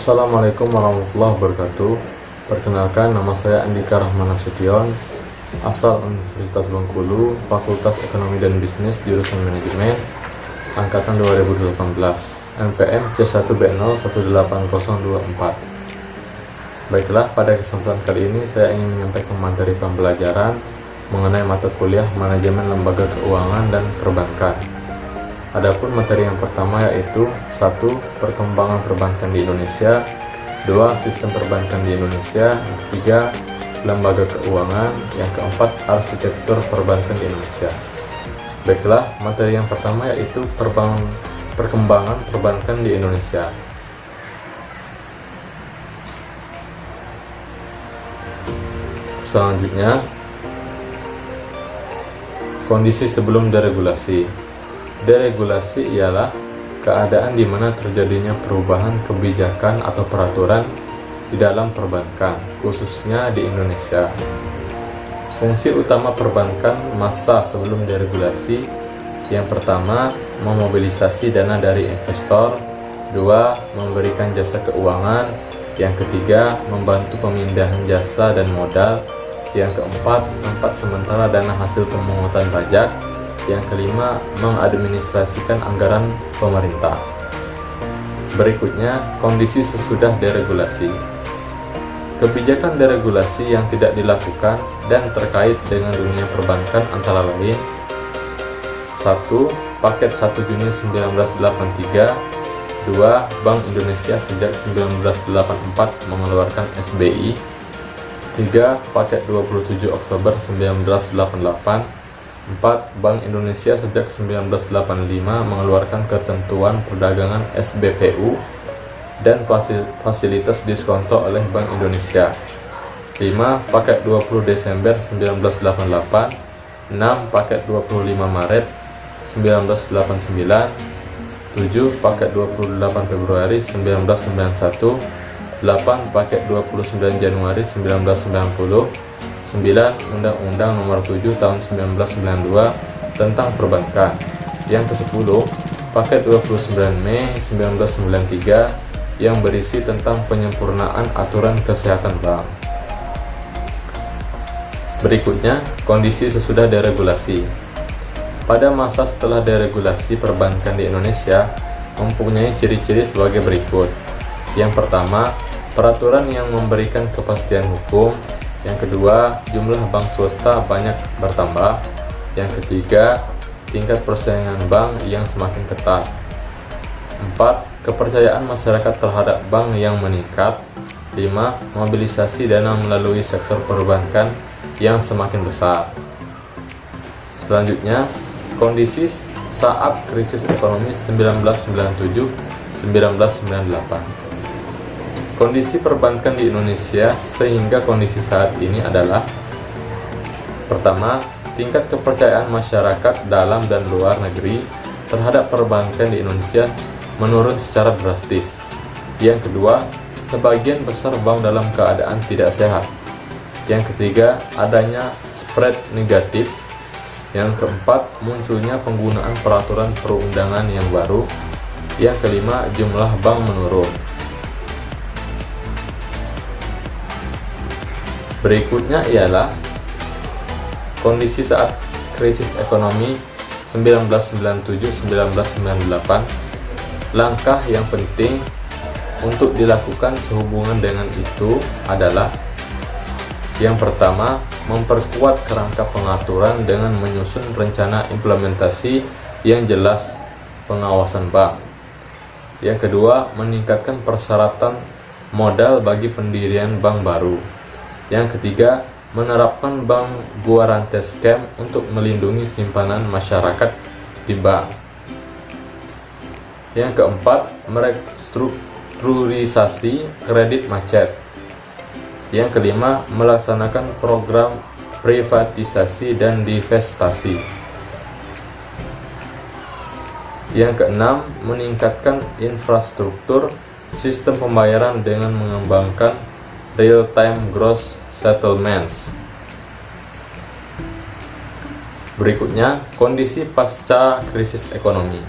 Assalamualaikum warahmatullahi wabarakatuh. Perkenalkan, nama saya Andika Rahman Nasution, asal Universitas Bengkulu, Fakultas Ekonomi dan Bisnis, jurusan Manajemen, angkatan 2018, NPM C1B018024. Baiklah, pada kesempatan kali ini saya ingin menyampaikan materi pembelajaran mengenai mata kuliah Manajemen Lembaga Keuangan dan Perbankan. Adapun materi yang pertama yaitu 1. Perkembangan perbankan di Indonesia, 2. Sistem perbankan di Indonesia, 3. Lembaga keuangan, yang keempat arsitektur perbankan di Indonesia. Baiklah, materi yang pertama yaitu perkembangan perbankan di Indonesia. Selanjutnya, kondisi sebelum deregulasi. Deregulasi ialah keadaan di mana terjadinya perubahan kebijakan atau peraturan di dalam perbankan, khususnya di Indonesia. Fungsi utama perbankan masa sebelum deregulasi: yang pertama, memobilisasi dana dari investor, 2. memberikan jasa keuangan, yang ketiga, membantu pemindahan jasa dan modal, yang keempat, tempat sementara dana hasil pemungutan pajak, yang kelima, mengadministrasikan anggaran pemerintah. Berikutnya, kondisi sesudah deregulasi. Kebijakan deregulasi yang tidak dilakukan dan terkait dengan dunia perbankan antara lain: 1. Paket 1 Juni 1983, 2. Bank Indonesia sejak 1984 mengeluarkan SBI, 3. Paket 27 Oktober 1988, 4. Bank Indonesia sejak 1985 mengeluarkan ketentuan perdagangan SBPU dan fasilitas diskonto oleh Bank Indonesia, 5. Paket 20 Desember 1988, 6. Paket 25 Maret 1989, 7. Paket 28 Februari 1991, 8. Paket 29 Januari 1990, 9. Undang-Undang Nomor 7 Tahun 1992 tentang Perbankan. Yang ke-10, Paket 29 Mei 1993 yang berisi tentang penyempurnaan aturan kesehatan bank. Berikutnya, kondisi sesudah deregulasi. Pada masa setelah deregulasi, perbankan di Indonesia mempunyai ciri-ciri sebagai berikut. Yang pertama, peraturan yang memberikan kepastian hukum. Yang kedua, jumlah bank swasta banyak bertambah. Yang ketiga, tingkat persaingan bank yang semakin ketat. 4. Kepercayaan masyarakat terhadap bank yang meningkat. 5. Mobilisasi dana melalui sektor perbankan yang semakin besar. Selanjutnya, kondisi saat krisis ekonomi 1997-1998. Kondisi perbankan di Indonesia sehingga kondisi saat ini adalah: pertama, tingkat kepercayaan masyarakat dalam dan luar negeri terhadap perbankan di Indonesia menurun secara drastis. Yang kedua, sebagian besar bank dalam keadaan tidak sehat. Yang ketiga, adanya spread negatif. Yang keempat, munculnya penggunaan peraturan perundangan yang baru. Yang kelima, jumlah bank menurun. Berikutnya ialah kondisi saat krisis ekonomi 1997-1998. Langkah yang penting untuk dilakukan sehubungan dengan itu adalah: yang pertama, memperkuat kerangka pengaturan dengan menyusun rencana implementasi yang jelas pengawasan bank. Yang kedua, meningkatkan persyaratan modal bagi pendirian bank baru. Yang ketiga, menerapkan bank guarante scam untuk melindungi simpanan masyarakat di bank. Yang keempat, merestrukturisasi kredit macet. Yang kelima, melaksanakan program privatisasi dan divestasi. Yang keenam, meningkatkan infrastruktur sistem pembayaran dengan mengembangkan real-time gross settlements. Berikutnya, kondisi pasca krisis ekonomi.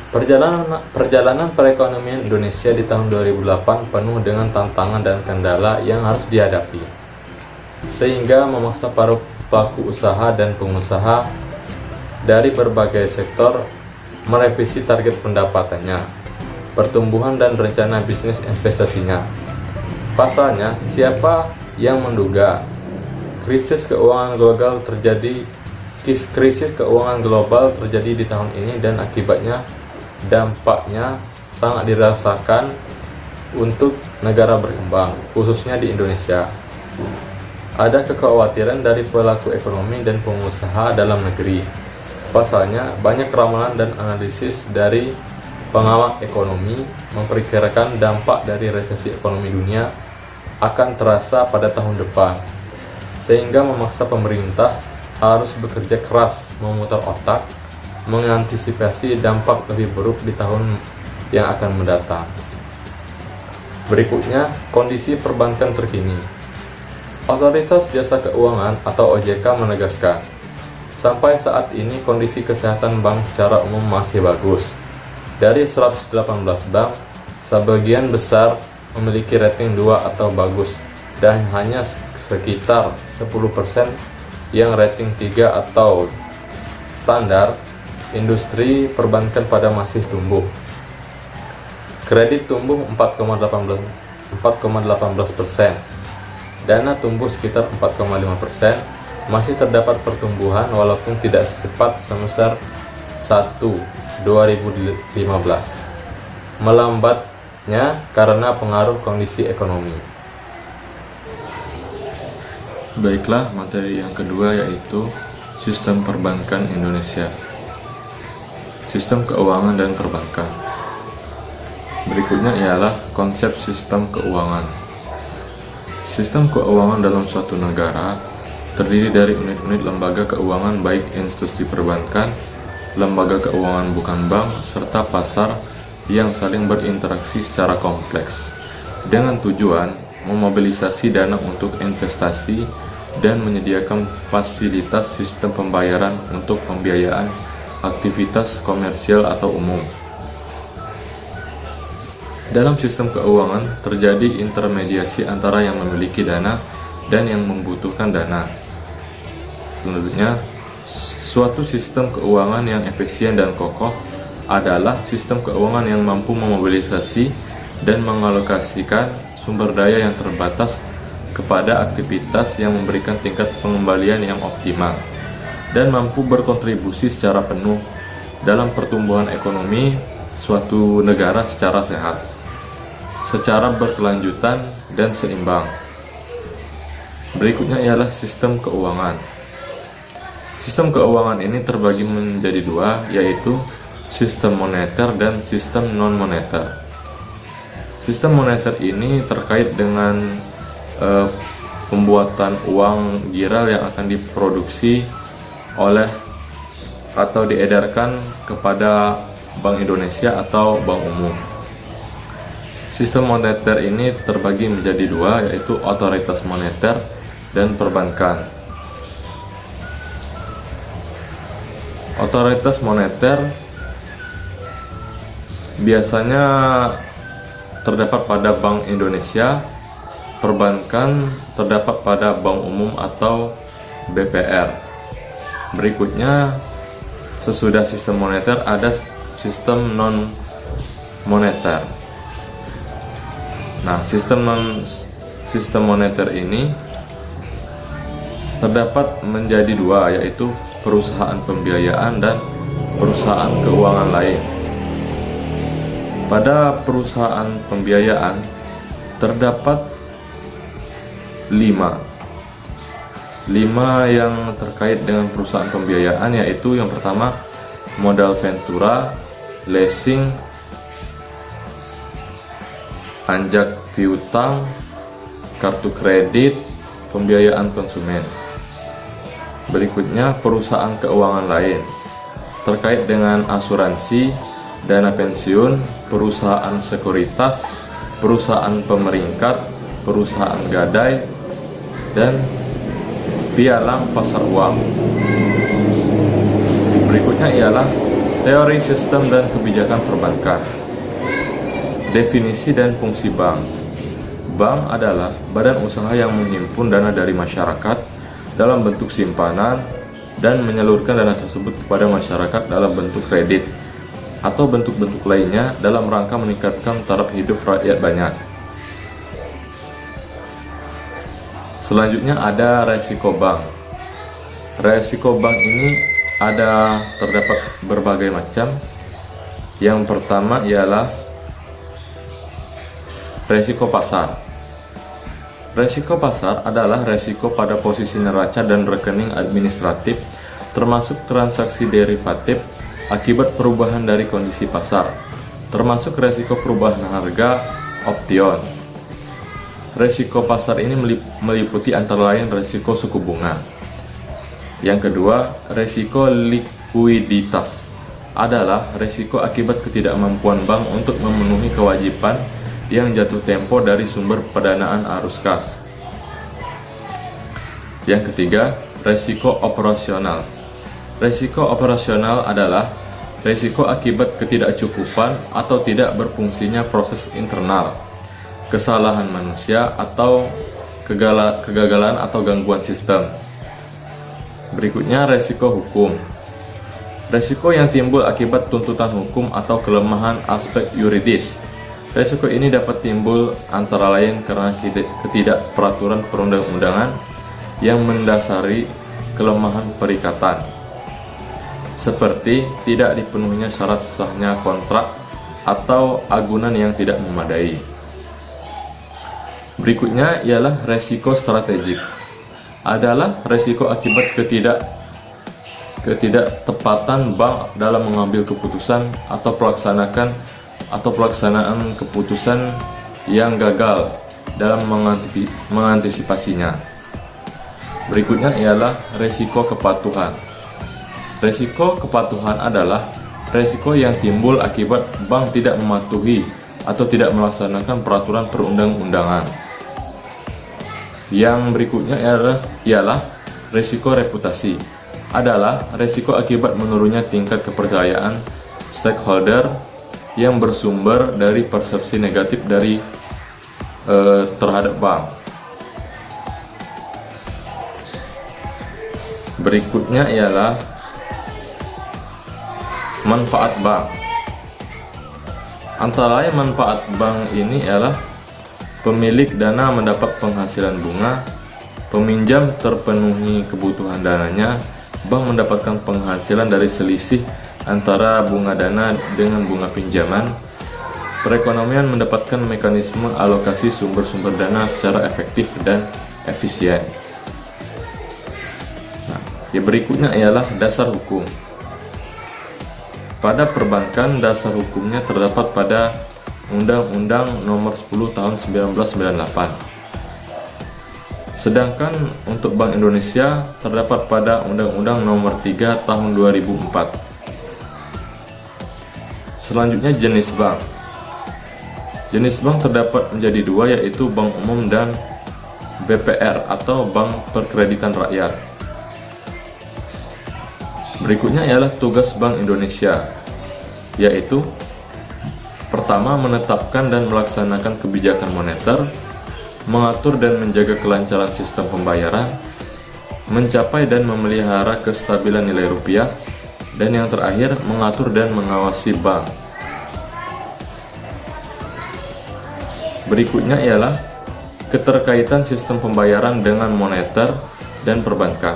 Perjalanan perekonomian Indonesia di tahun 2008 penuh dengan tantangan dan kendala yang harus dihadapi, sehingga memaksa para pelaku usaha dan pengusaha dari berbagai sektor merevisi target pendapatannya, pertumbuhan dan rencana bisnis investasinya. Pasalnya, siapa yang menduga krisis keuangan global terjadi di tahun ini, dan akibatnya dampaknya sangat dirasakan untuk negara berkembang, khususnya di Indonesia. Ada kekhawatiran dari pelaku ekonomi dan pengusaha dalam negeri. Pasalnya, banyak ramalan dan analisis dari pengamat ekonomi memperkirakan dampak dari resesi ekonomi dunia akan terasa pada tahun depan, sehingga memaksa pemerintah harus bekerja keras memutar otak mengantisipasi dampak lebih buruk di tahun yang akan mendatang. Berikutnya, kondisi perbankan terkini. Otoritas Jasa Keuangan atau OJK menegaskan, sampai saat ini kondisi kesehatan bank secara umum masih bagus. Dari 118 bank, sebagian besar memiliki rating 2 atau bagus, dan hanya sekitar 10% yang rating 3 atau standar. Industri perbankan pada masih tumbuh. Kredit tumbuh 4,18%. Dana tumbuh sekitar 4,5%. Masih terdapat pertumbuhan walaupun tidak secepat semester 2015. Melambatnya karena pengaruh kondisi ekonomi. Baiklah, materi yang kedua yaitu sistem perbankan Indonesia. Sistem keuangan dan perbankan. Berikutnya ialah konsep sistem keuangan. Sistem keuangan dalam suatu negara terdiri dari unit-unit lembaga keuangan baik institusi perbankan, lembaga keuangan bukan bank, serta pasar yang saling berinteraksi secara kompleks dengan tujuan memobilisasi dana untuk investasi dan menyediakan fasilitas sistem pembayaran untuk pembiayaan aktivitas komersial atau umum. Dalam sistem keuangan terjadi intermediasi antara yang memiliki dana dan yang membutuhkan dana. Selanjutnya, suatu sistem keuangan yang efisien dan kokoh adalah sistem keuangan yang mampu memobilisasi dan mengalokasikan sumber daya yang terbatas kepada aktivitas yang memberikan tingkat pengembalian yang optimal dan mampu berkontribusi secara penuh dalam pertumbuhan ekonomi suatu negara secara sehat, secara berkelanjutan dan seimbang. Berikutnya ialah sistem keuangan. Sistem keuangan ini terbagi menjadi dua, yaitu sistem moneter dan sistem non-moneter. Sistem moneter ini terkait dengan pembuatan uang giral yang akan diproduksi oleh atau diedarkan kepada Bank Indonesia atau bank umum. Sistem moneter ini terbagi menjadi dua, yaitu otoritas moneter dan perbankan. Otoritas moneter biasanya terdapat pada Bank Indonesia, perbankan terdapat pada bank umum atau BPR. Berikutnya, sesudah sistem moneter ada sistem non-moneter. Nah, sistem moneter ini terdapat menjadi dua, yaitu perusahaan pembiayaan dan perusahaan keuangan lain. Pada perusahaan pembiayaan terdapat 5 yang terkait dengan perusahaan pembiayaan, yaitu yang pertama modal ventura, leasing, anjak piutang, kartu kredit, pembiayaan konsumen. Berikutnya perusahaan keuangan lain terkait dengan asuransi, dana pensiun, perusahaan sekuritas, perusahaan pemeringkat, perusahaan gadai, dan pialang pasar uang. Berikutnya ialah Teori sistem dan kebijakan perbankan. Definisi dan fungsi bank. Bank adalah badan usaha yang menghimpun dana dari masyarakat dalam bentuk simpanan dan menyalurkan dana tersebut kepada masyarakat dalam bentuk kredit atau bentuk-bentuk lainnya dalam rangka meningkatkan taraf hidup rakyat banyak. Selanjutnya ada resiko bank. Resiko bank ini terdapat berbagai macam. Yang pertama ialah resiko pasar. Resiko pasar adalah resiko pada posisi neraca dan rekening administratif, termasuk transaksi derivatif akibat perubahan dari kondisi pasar, termasuk resiko perubahan harga option. Resiko pasar ini meliputi antara lain resiko suku bunga. Yang kedua, resiko likuiditas adalah resiko akibat ketidakmampuan bank untuk memenuhi kewajiban yang jatuh tempo dari sumber pendanaan arus kas. Yang ketiga, resiko operasional. Resiko operasional adalah resiko akibat ketidakcukupan atau tidak berfungsinya proses internal, kesalahan manusia, atau kegagalan atau gangguan sistem. Berikutnya, resiko hukum. Resiko yang timbul akibat tuntutan hukum atau kelemahan aspek yuridis. Resiko ini dapat timbul antara lain karena ketidakperaturan perundang-undangan yang mendasari kelemahan perikatan, seperti tidak dipenuhinya syarat sahnya kontrak atau agunan yang tidak memadai. Berikutnya ialah resiko strategik. Adalah resiko akibat ketidaktepatan bank dalam mengambil keputusan atau pelaksanaan keputusan yang gagal dalam mengantisipasinya. Berikutnya ialah resiko kepatuhan. Resiko kepatuhan adalah resiko yang timbul akibat bank tidak mematuhi atau tidak melaksanakan peraturan perundang-undangan. Yang berikutnya ialah resiko reputasi. Adalah resiko akibat menurunnya tingkat kepercayaan stakeholder yang bersumber dari persepsi negatif terhadap bank. Berikutnya ialah manfaat bank. Antara lain manfaat bank ini ialah pemilik dana mendapat penghasilan bunga, peminjam terpenuhi kebutuhan dananya, bank mendapatkan penghasilan dari selisih antara bunga dana dengan bunga pinjaman, perekonomian mendapatkan mekanisme alokasi sumber-sumber dana secara efektif dan efisien. Yang berikutnya ialah dasar hukum. Pada perbankan, dasar hukumnya terdapat pada Undang-Undang Nomor 10 Tahun 1998. Sedangkan untuk Bank Indonesia terdapat pada Undang-Undang Nomor 3 Tahun 2004. Selanjutnya jenis bank. Jenis bank terdapat menjadi dua, yaitu bank umum dan BPR atau Bank Perkreditan Rakyat. Berikutnya ialah tugas Bank Indonesia, yaitu pertama, menetapkan dan melaksanakan kebijakan moneter, mengatur dan menjaga kelancaran sistem pembayaran, mencapai dan memelihara kestabilan nilai rupiah, dan yang terakhir, mengatur dan mengawasi bank. Berikutnya ialah keterkaitan sistem pembayaran dengan moneter dan perbankan.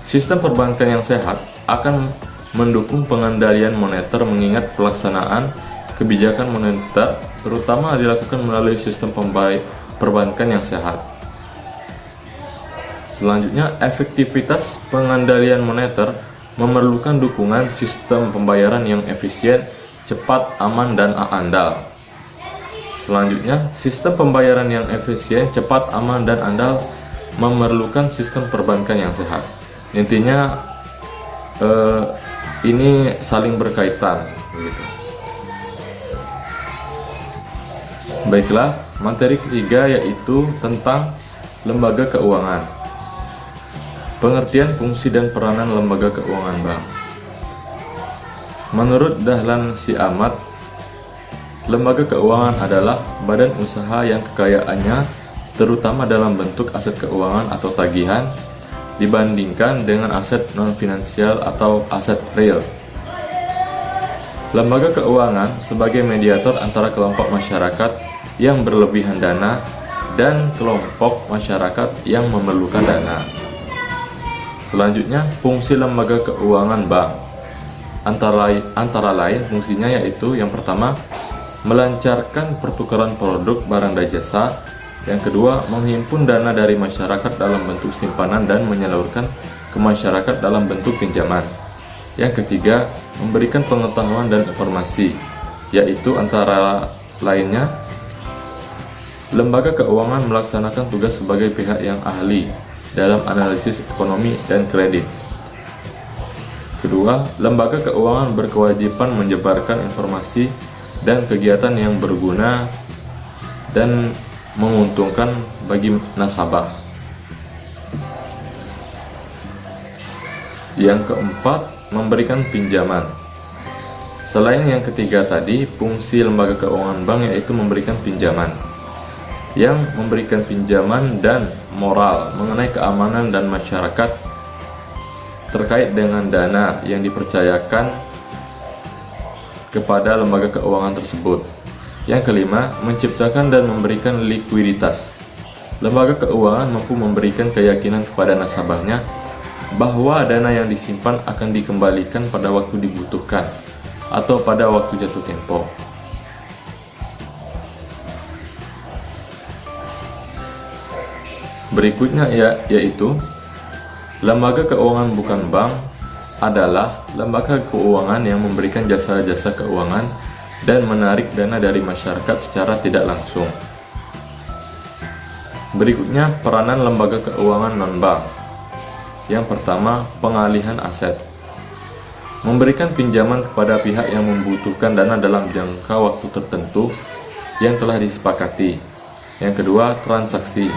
Sistem perbankan yang sehat akan mendukung pengendalian moneter, mengingat pelaksanaan kebijakan moneter terutama dilakukan melalui sistem perbankan yang sehat. Selanjutnya, efektivitas pengendalian moneter memerlukan dukungan sistem pembayaran yang efisien, cepat, aman, dan andal. Selanjutnya, sistem pembayaran yang efisien, cepat, aman, dan andal memerlukan sistem perbankan yang sehat. Intinya ini saling berkaitan gitu. Baiklah, materi ketiga yaitu tentang lembaga keuangan. Pengertian fungsi dan peranan lembaga keuangan bank. Menurut Dahlan Siamat, lembaga keuangan adalah badan usaha yang kekayaannya terutama dalam bentuk aset keuangan atau tagihan dibandingkan dengan aset non-finansial atau aset real. Lembaga keuangan sebagai mediator antara kelompok masyarakat yang berlebihan dana dan kelompok masyarakat yang memerlukan dana. Selanjutnya, fungsi lembaga keuangan bank. Antara lain fungsinya yaitu yang pertama, melancarkan pertukaran produk, barang dan jasa. Yang kedua, menghimpun dana dari masyarakat dalam bentuk simpanan dan menyalurkan ke masyarakat dalam bentuk pinjaman. Yang ketiga, memberikan pengetahuan dan informasi, yaitu antara lainnya, lembaga keuangan melaksanakan tugas sebagai pihak yang ahli dalam analisis ekonomi dan kredit. Kedua, lembaga keuangan berkewajiban menyebarkan informasi dan kegiatan yang berguna dan menguntungkan bagi nasabah. Yang keempat, memberikan pinjaman. Selain yang ketiga tadi, fungsi lembaga keuangan bank yaitu memberikan pinjaman. Yang memberikan pinjaman dan moral mengenai keamanan dan masyarakat terkait dengan dana yang dipercayakan kepada lembaga keuangan tersebut. Yang kelima, menciptakan dan memberikan likuiditas. Lembaga keuangan mampu memberikan keyakinan kepada nasabahnya bahwa dana yang disimpan akan dikembalikan pada waktu dibutuhkan atau pada waktu jatuh tempo. Berikutnya yaitu lembaga keuangan bukan bank adalah lembaga keuangan yang memberikan jasa-jasa keuangan dan menarik dana dari masyarakat secara tidak langsung. Berikutnya, peranan lembaga keuangan non-bank. Yang pertama, pengalihan aset. Memberikan pinjaman kepada pihak yang membutuhkan dana dalam jangka waktu tertentu yang telah disepakati. Yang kedua, transaksi.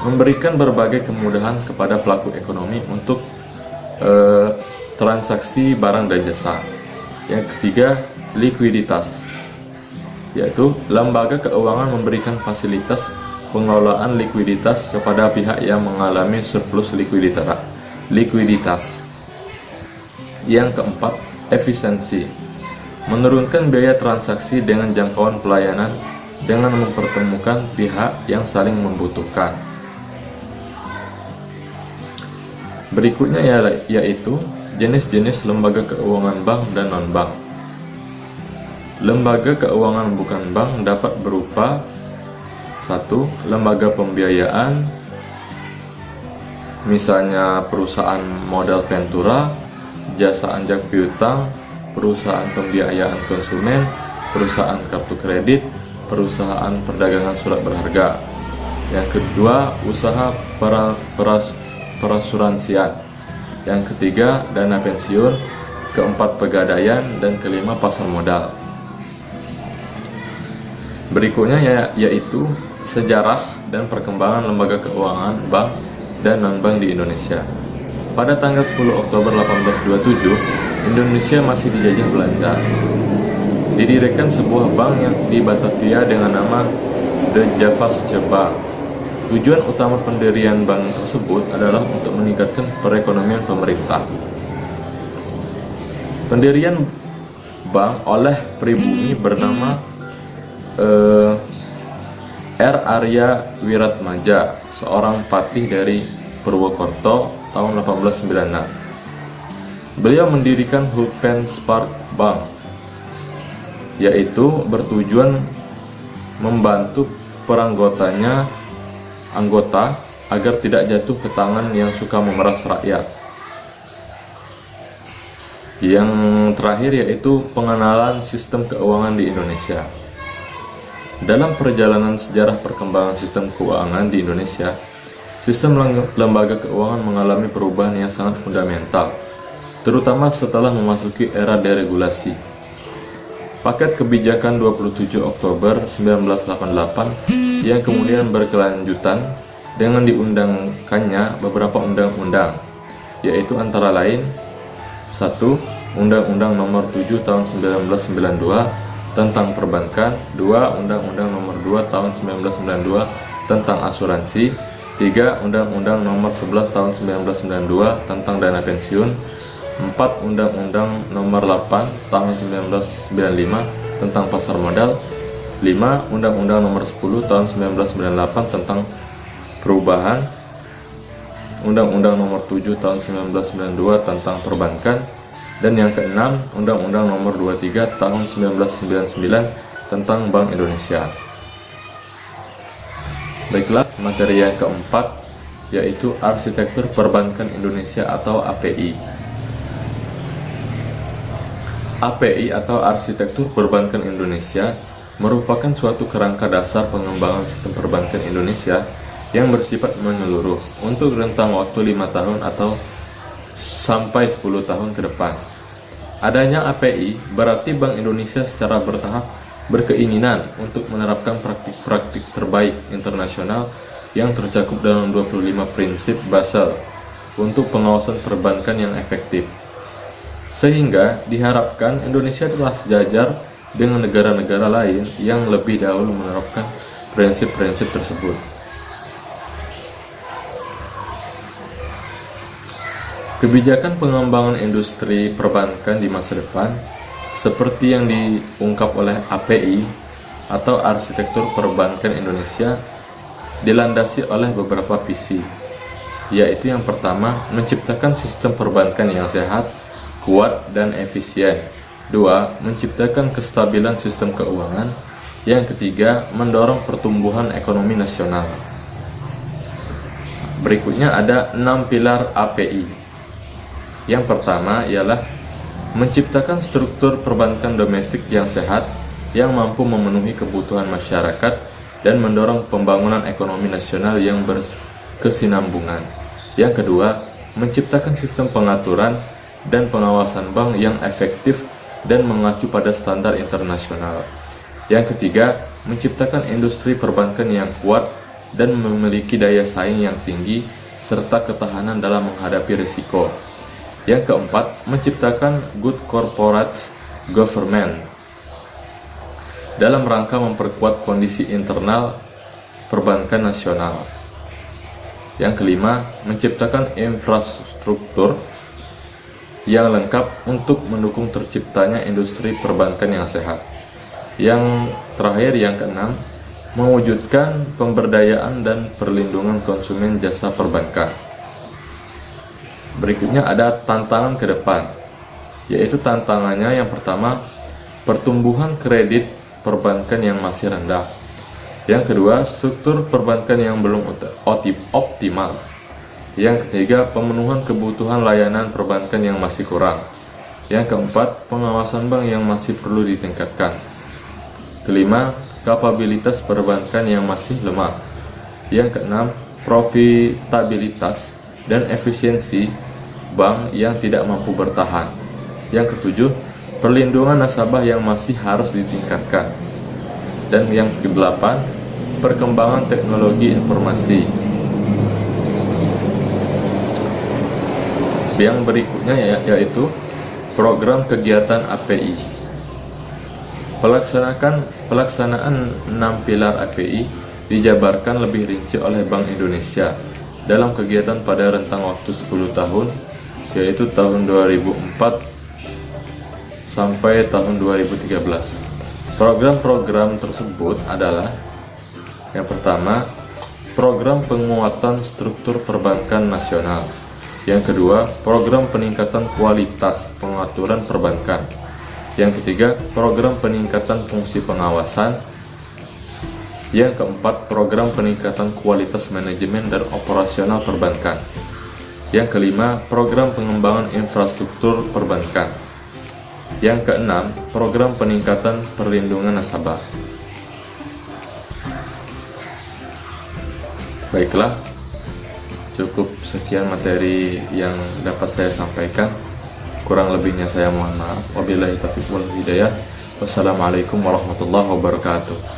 Memberikan berbagai kemudahan kepada pelaku ekonomi untuk transaksi barang dan jasa. Yang ketiga, likuiditas, yaitu lembaga keuangan memberikan fasilitas pengelolaan likuiditas kepada pihak yang mengalami surplus likuiditas. Yang keempat, efisiensi. Menurunkan biaya transaksi dengan jangkauan pelayanan dengan mempertemukan pihak yang saling membutuhkan. Berikutnya yaitu jenis-jenis lembaga keuangan bank dan non-bank. Lembaga keuangan bukan bank dapat berupa 1. Lembaga pembiayaan, misalnya perusahaan modal Ventura, jasa anjak piutang, perusahaan pembiayaan konsumen, perusahaan kartu kredit, perusahaan perdagangan surat berharga. Yang kedua, usaha perasuransian. Yang ketiga, dana pensiun. Keempat, pegadaian. Dan kelima, pasar modal. Berikutnya yaitu sejarah dan perkembangan lembaga keuangan bank dan non-bank di Indonesia. Pada tanggal 10 Oktober 1827, Indonesia masih dijajah Belanda. Didirikan sebuah bank yang di Batavia dengan nama De Javasche Bank. Tujuan utama pendirian bank tersebut adalah untuk meningkatkan perekonomian pemerintah. Pendirian bank oleh pribumi bernama R. Arya Wiratmaja, seorang patih dari Purwokerto tahun 1896. Beliau mendirikan Hulpenspark Bank, yaitu bertujuan membantu anggota agar tidak jatuh ke tangan yang suka memeras rakyat. Yang terakhir yaitu pengenalan sistem keuangan di Indonesia. Dalam perjalanan sejarah perkembangan sistem keuangan di Indonesia, sistem lembaga keuangan mengalami perubahan yang sangat fundamental, terutama setelah memasuki era deregulasi. Paket Kebijakan 27 Oktober 1988 yang kemudian berkelanjutan dengan diundangkannya beberapa undang-undang, yaitu antara lain 1. Undang-Undang Nomor 7 Tahun 1992 tentang Perbankan. 2. Undang-Undang Nomor 2 Tahun 1992 tentang Asuransi. 3. Undang-Undang Nomor 11 Tahun 1992 tentang Dana Pensiun. 4. Undang-Undang Nomor 8 Tahun 1995 tentang Pasar Modal. 5. Undang-Undang Nomor 10 Tahun 1998 tentang Perubahan. Undang-Undang Nomor 7 Tahun 1992 tentang Perbankan. Dan yang keenam, Undang-Undang Nomor 23 Tahun 1999 tentang Bank Indonesia. Baiklah, materi yang keempat yaitu Arsitektur Perbankan Indonesia atau API. API atau Arsitektur Perbankan Indonesia merupakan suatu kerangka dasar pengembangan sistem perbankan Indonesia yang bersifat menyeluruh untuk rentang waktu 5 tahun atau sampai 10 tahun ke depan. Adanya API berarti Bank Indonesia secara bertahap berkeinginan untuk menerapkan praktik-praktik terbaik internasional yang tercakup dalam 25 prinsip Basel untuk pengawasan perbankan yang efektif. Sehingga diharapkan Indonesia telah sejajar dengan negara-negara lain yang lebih dahulu menerapkan prinsip-prinsip tersebut. Kebijakan pengembangan industri perbankan di masa depan seperti yang diungkap oleh API atau Arsitektur Perbankan Indonesia dilandasi oleh beberapa visi, yaitu yang pertama, menciptakan sistem perbankan yang sehat, kuat, dan efisien. 2. Menciptakan kestabilan sistem keuangan. Yang ketiga, mendorong pertumbuhan ekonomi nasional. Berikutnya ada 6 pilar API. Yang pertama ialah menciptakan struktur perbankan domestik yang sehat, yang mampu memenuhi kebutuhan masyarakat dan mendorong pembangunan ekonomi nasional yang berkesinambungan. Yang kedua, menciptakan sistem pengaturan dan pengawasan bank yang efektif dan mengacu pada standar internasional. Yang ketiga, menciptakan industri perbankan yang kuat dan memiliki daya saing yang tinggi serta ketahanan dalam menghadapi risiko. Yang keempat, menciptakan good corporate government dalam rangka memperkuat kondisi internal perbankan nasional. Yang kelima, menciptakan infrastruktur yang lengkap untuk mendukung terciptanya industri perbankan yang sehat. Yang terakhir, yang keenam, mewujudkan pemberdayaan dan perlindungan konsumen jasa perbankan. Berikutnya ada tantangan ke depan, yaitu tantangannya yang pertama, pertumbuhan kredit perbankan yang masih rendah. Yang kedua, struktur perbankan yang belum optimal. Yang ketiga, pemenuhan kebutuhan layanan perbankan yang masih kurang. Yang keempat, pengawasan bank yang masih perlu ditingkatkan. Kelima, kapabilitas perbankan yang masih lemah. Yang keenam, profitabilitas dan efisiensi bank yang tidak mampu bertahan. Yang ketujuh, perlindungan nasabah yang masih harus ditingkatkan. Dan yang kedelapan, perkembangan teknologi informasi. Yang berikutnya yaitu program kegiatan API. Pelaksanaan 6 pilar API dijabarkan lebih rinci oleh Bank Indonesia dalam kegiatan pada rentang waktu 10 tahun, yaitu tahun 2004 sampai tahun 2013. Program-program tersebut adalah yang pertama, program penguatan struktur perbankan nasional. Yang kedua, program peningkatan kualitas pengaturan perbankan. Yang ketiga, program peningkatan fungsi pengawasan. Yang keempat, program peningkatan kualitas manajemen dan operasional perbankan. Yang kelima, program pengembangan infrastruktur perbankan. Yang keenam, program peningkatan perlindungan nasabah. Baiklah, cukup sekian materi yang dapat saya sampaikan. Kurang lebihnya saya mohon maaf. Wabillahi taufiq wal hidayah. Wassalamualaikum warahmatullahi wabarakatuh.